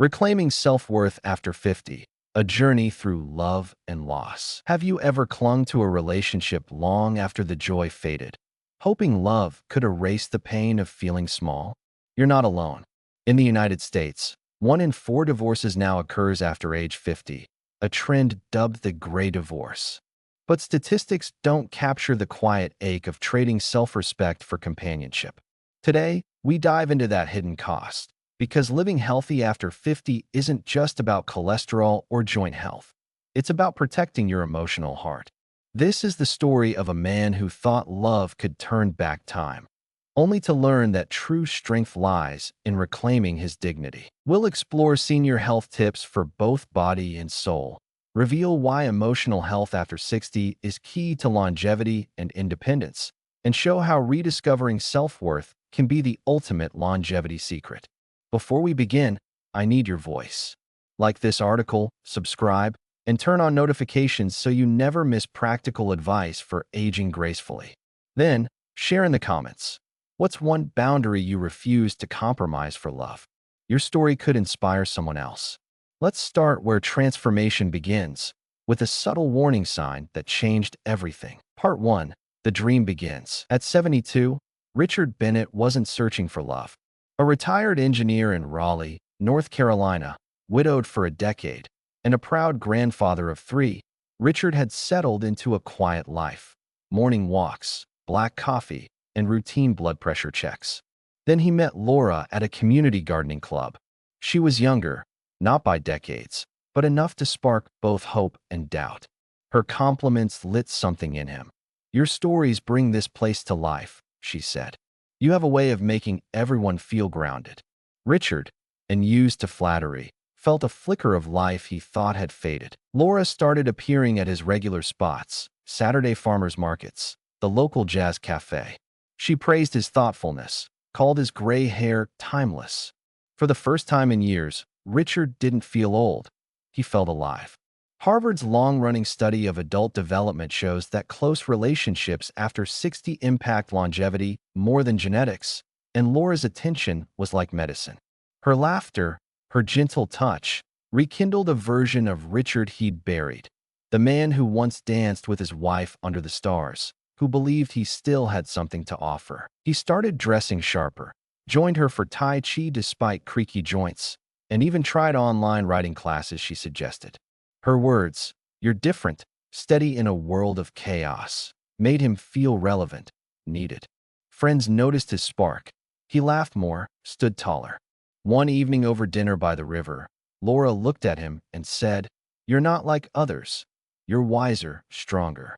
Reclaiming self-worth after 50, a journey through love and loss. Have you ever clung to a relationship long after the joy faded, hoping love could erase the pain of feeling small? You're not alone. In the United States, 1 in 4 divorces now occurs after age 50, a trend dubbed the gray divorce. But statistics don't capture the quiet ache of trading self-respect for companionship. Today, we dive into that hidden cost. Because living healthy after 50 isn't just about cholesterol or joint health. It's about protecting your emotional heart. This is the story of a man who thought love could turn back time, only to learn that true strength lies in reclaiming his dignity. We'll explore senior health tips for both body and soul, reveal why emotional health after 60 is key to longevity and independence, and show how rediscovering self-worth can be the ultimate longevity secret. Before we begin, I need your voice. Like this article, subscribe, and turn on notifications so you never miss practical advice for aging gracefully. Then, share in the comments. What's one boundary you refuse to compromise for love? Your story could inspire someone else. Let's start where transformation begins, with a subtle warning sign that changed everything. Part 1. The dream begins. At 72, Richard Bennett wasn't searching for love. A retired engineer in Raleigh, North Carolina, widowed for a decade, and a proud grandfather of 3, Richard had settled into a quiet life. Morning walks, black coffee, and routine blood pressure checks. Then he met Laura at a community gardening club. She was younger, not by decades, but enough to spark both hope and doubt. Her compliments lit something in him. "Your stories bring this place to life," she said. "You have a way of making everyone feel grounded." Richard, unused to flattery, felt a flicker of life he thought had faded. Laura started appearing at his regular spots, Saturday farmers markets, the local jazz cafe. She praised his thoughtfulness, called his gray hair timeless. For the first time in years, Richard didn't feel old. He felt alive. Harvard's long-running study of adult development shows that close relationships after 60 impact longevity more than genetics, and Laura's attention was like medicine. Her laughter, her gentle touch, rekindled a version of Richard he'd buried, the man who once danced with his wife under the stars, who believed he still had something to offer. He started dressing sharper, joined her for Tai Chi despite creaky joints, and even tried online writing classes she suggested. Her words, "You're different, steady in a world of chaos," made him feel relevant, needed. Friends noticed his spark. He laughed more, stood taller. One evening over dinner by the river, Laura looked at him and said, "You're not like others. You're wiser, stronger."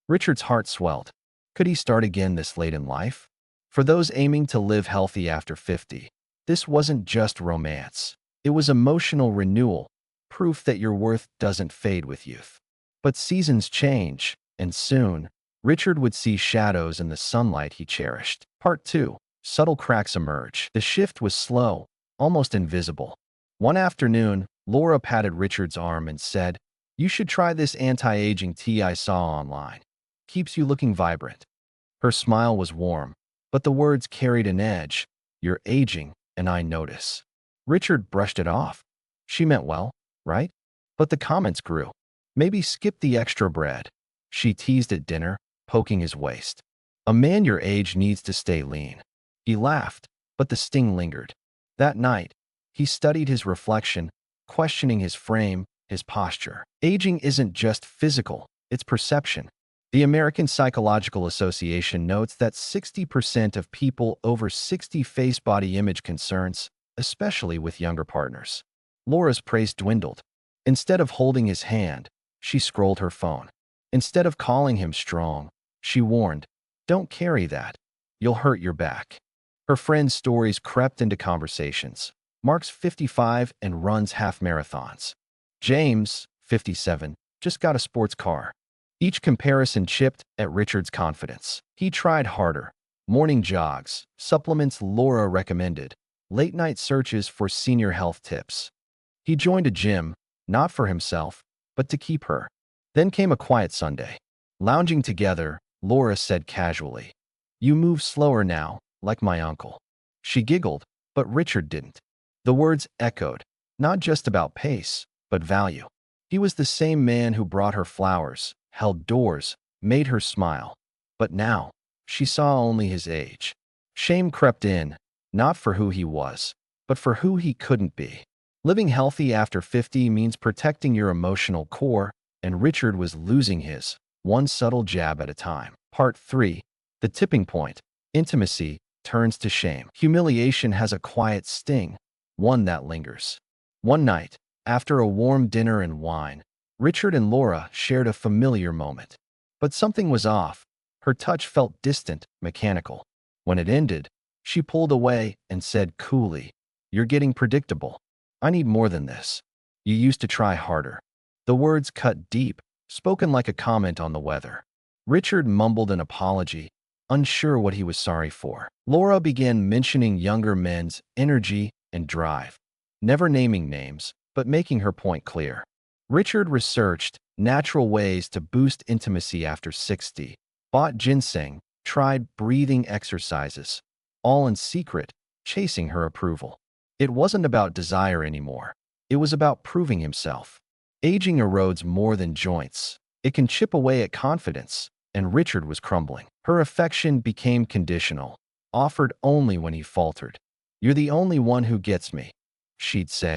Richard's heart swelled. Could he start again this late in life? For those aiming to live healthy after 50, this wasn't just romance. It was emotional renewal, proof that your worth doesn't fade with youth. But seasons change, and soon, Richard would see shadows in the sunlight he cherished. Part 2. Subtle cracks emerge. The shift was slow, almost invisible. One afternoon, Laura patted Richard's arm and said, "You should try this anti-aging tea I saw online. Keeps you looking vibrant." Her smile was warm, but the words carried an edge. "You're aging, and I notice." Richard brushed it off. She meant well, right? But the comments grew. "Maybe skip the extra bread," she teased at dinner, poking his waist. "A man your age needs to stay lean." He laughed, but the sting lingered. That night, he studied his reflection, questioning his frame, his posture. Aging isn't just physical, it's perception. The American Psychological Association notes that 60% of people over 60 face body image concerns, especially with younger partners. Laura's praise dwindled. Instead of holding his hand, she scrolled her phone. Instead of calling him strong, she warned, "Don't carry that. You'll hurt your back." Her friend's stories crept into conversations. Mark's 55 and runs half marathons. James, 57, just got a sports car. Each comparison chipped at Richard's confidence. He tried harder. Morning jogs, supplements Laura recommended, late-night searches for senior health tips. He joined a gym, not for himself, but to keep her. Then came a quiet Sunday. Lounging together, Laura said casually, "You move slower now, like my uncle." She giggled, but Richard didn't. The words echoed, Not just about pace, but value. He was the same man who brought her flowers, held doors, made her smile. But now, she saw only his age. Shame crept in, not for who he was, but for who he couldn't be. Living healthy after 50 means protecting your emotional core, and Richard was losing his, one subtle jab at a time. Part 3. The tipping point. Intimacy turns to shame. Humiliation has a quiet sting, one that lingers. One night, after a warm dinner and wine, Richard and Laura shared a familiar moment. But something was off. Her touch felt distant, mechanical. When it ended, she pulled away and said coolly, "You're getting predictable. I need more than this. You used to try harder." The words cut deep, spoken like a comment on the weather. Richard mumbled an apology, unsure what he was sorry for. Laura began mentioning younger men's energy and drive, never naming names, but making her point clear. Richard researched natural ways to boost intimacy after 60, bought ginseng, tried breathing exercises, all in secret, chasing her approval. It wasn't about desire anymore. It was about proving himself. Aging erodes more than joints. It can chip away at confidence, and Richard was crumbling. Her affection became conditional, offered only when he faltered. "You're the only one who gets me," she'd say,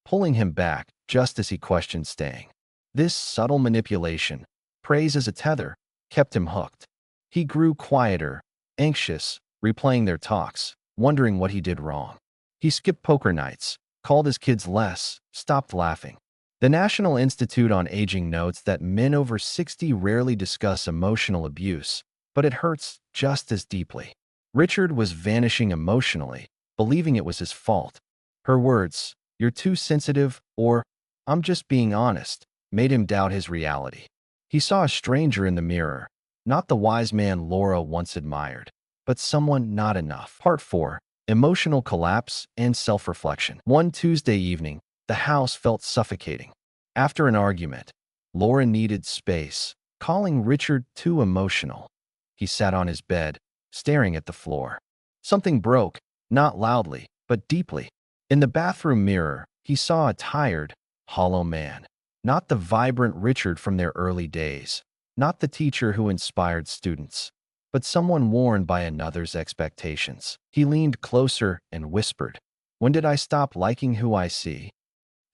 pulling him back just as he questioned staying. This subtle manipulation, praise as a tether, kept him hooked. He grew quieter, anxious, replaying their talks, wondering what he did wrong. He skipped poker nights, called his kids less, stopped laughing. The National Institute on Aging notes that men over 60 rarely discuss emotional abuse, but it hurts just as deeply. Richard was vanishing emotionally, believing it was his fault. Her words, "You're too sensitive," or "I'm just being honest," made him doubt his reality. He saw a stranger in the mirror, not the wise man Laura once admired, but someone not enough. Part 4. Emotional collapse and self-reflection. One Tuesday evening, the house felt suffocating. After an argument, Laura needed space, calling Richard too emotional. He sat on his bed, staring at the floor. Something broke, not loudly, but deeply. In the bathroom mirror, he saw a tired, hollow man. Not the vibrant Richard from their early days, not the teacher who inspired students, but someone worn by another's expectations. He leaned closer and whispered, "When did I stop liking who I see?"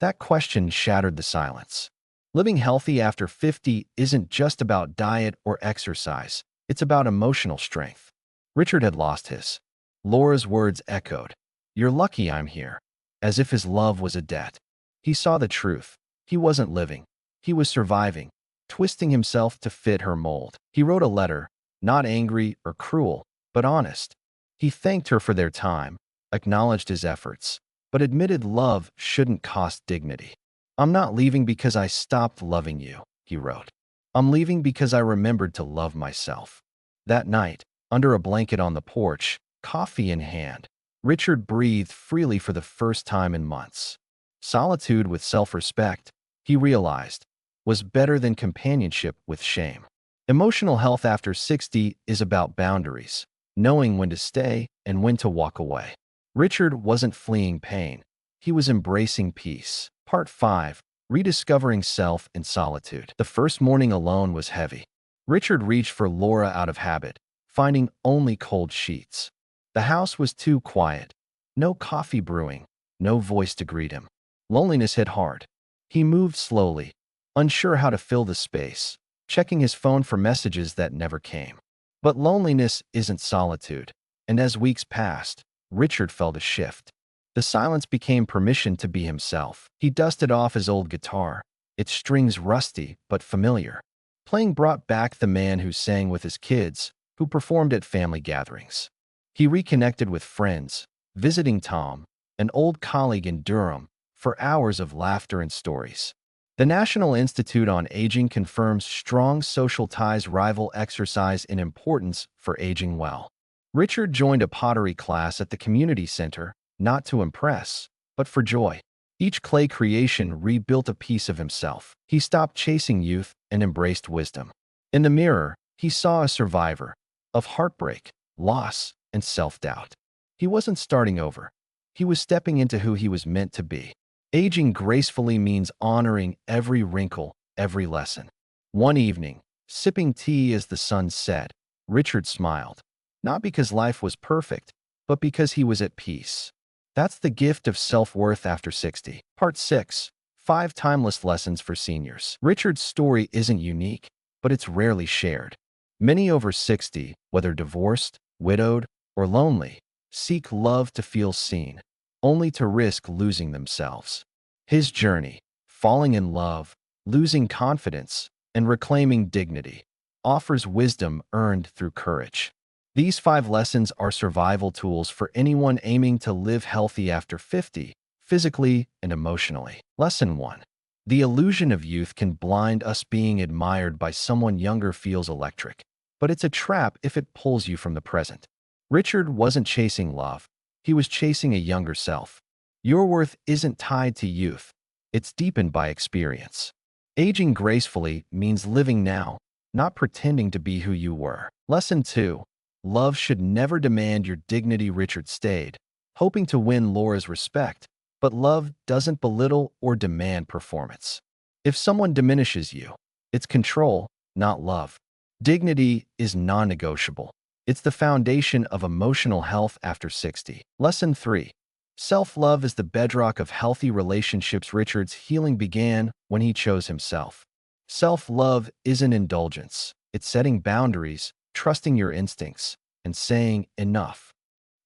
That question shattered the silence. Living healthy after 50 isn't just about diet or exercise. It's about emotional strength. Richard had lost his. Laura's words echoed, "You're lucky I'm here," as if his love was a debt. He saw the truth. He wasn't living. He was surviving, twisting himself to fit her mold. He wrote a letter, not angry or cruel, but honest. He thanked her for their time, acknowledged his efforts, but admitted love shouldn't cost dignity. "I'm not leaving because I stopped loving you," he wrote. "I'm leaving because I remembered to love myself." That night, under a blanket on the porch, coffee in hand, Richard breathed freely for the first time in months. Solitude with self-respect, he realized, was better than companionship with shame. Emotional health after 60 is about boundaries, knowing when to stay and when to walk away. Richard wasn't fleeing pain. He was embracing peace. Part 5. Rediscovering self in solitude. The first morning alone was heavy. Richard reached for Laura out of habit, finding only cold sheets. The house was too quiet. No coffee brewing, no voice to greet him. Loneliness hit hard. He moved slowly, unsure how to fill the space, checking his phone for messages that never came. But loneliness isn't solitude, and as weeks passed, Richard felt a shift. The silence became permission to be himself. He dusted off his old guitar, its strings rusty but familiar. Playing brought back the man who sang with his kids, who performed at family gatherings. He reconnected with friends, visiting Tom, an old colleague in Durham, for hours of laughter and stories. The National Institute on Aging confirms strong social ties rival exercise in importance for aging well. Richard joined a pottery class at the community center, not to impress, but for joy. Each clay creation rebuilt a piece of himself. He stopped chasing youth and embraced wisdom. In the mirror, he saw a survivor of heartbreak, loss, and self-doubt. He wasn't starting over. He was stepping into who he was meant to be. Aging gracefully means honoring every wrinkle, every lesson. One evening, sipping tea as the sun set, Richard smiled, not because life was perfect, but because he was at peace. That's the gift of self-worth after 60. Part 6. 5 Timeless Lessons for Seniors. Richard's story isn't unique, but it's rarely shared. Many over 60, whether divorced, widowed, or lonely, seek love to feel seen, only to risk losing themselves. His journey, falling in love, losing confidence, and reclaiming dignity, offers wisdom earned through courage. These 5 lessons are survival tools for anyone aiming to live healthy after 50, physically and emotionally. Lesson 1. The illusion of youth can blind us. Being admired by someone younger feels electric, but it's a trap if it pulls you from the present. Richard wasn't chasing love. He was chasing a younger self. Your worth isn't tied to youth. It's deepened by experience. Aging gracefully means living now, not pretending to be who you were. Lesson 2. Love should never demand your dignity. Richard stayed, hoping to win Laura's respect, but love doesn't belittle or demand performance. If someone diminishes you, it's control, not love. Dignity is non-negotiable. It's the foundation of emotional health after 60. Lesson 3. Self-love is the bedrock of healthy relationships. Richard's healing began when he chose himself. Self-love isn't indulgence. It's setting boundaries, trusting your instincts, and saying enough.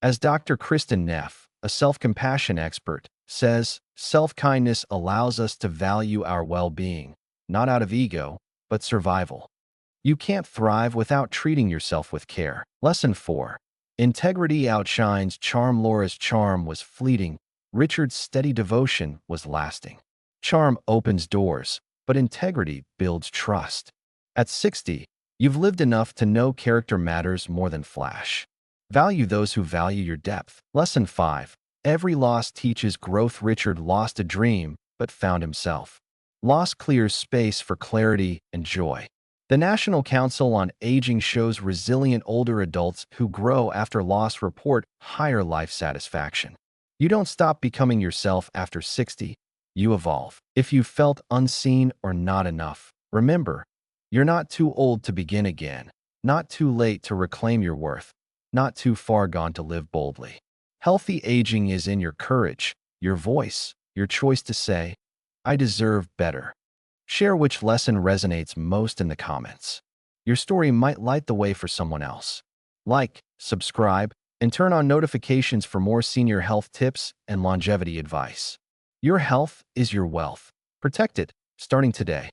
As Dr. Kristen Neff, a self-compassion expert, says, self-kindness allows us to value our well-being, not out of ego, but survival. You can't thrive without treating yourself with care. Lesson 4. Integrity outshines charm. Laura's charm was fleeting. Richard's steady devotion was lasting. Charm opens doors, but integrity builds trust. At 60, you've lived enough to know character matters more than flash. Value those who value your depth. Lesson 5. Every loss teaches growth. Richard lost a dream, but found himself. Loss clears space for clarity and joy. The National Council on Aging shows resilient older adults who grow after loss report higher life satisfaction. You don't stop becoming yourself after 60, you evolve. If you felt unseen or not enough, remember, you're not too old to begin again, not too late to reclaim your worth, not too far gone to live boldly. Healthy aging is in your courage, your voice, your choice to say, I deserve better. Share which lesson resonates most in the comments. Your story might light the way for someone else. Like, subscribe, and turn on notifications for more senior health tips and longevity advice. Your health is your wealth. Protect it, starting today.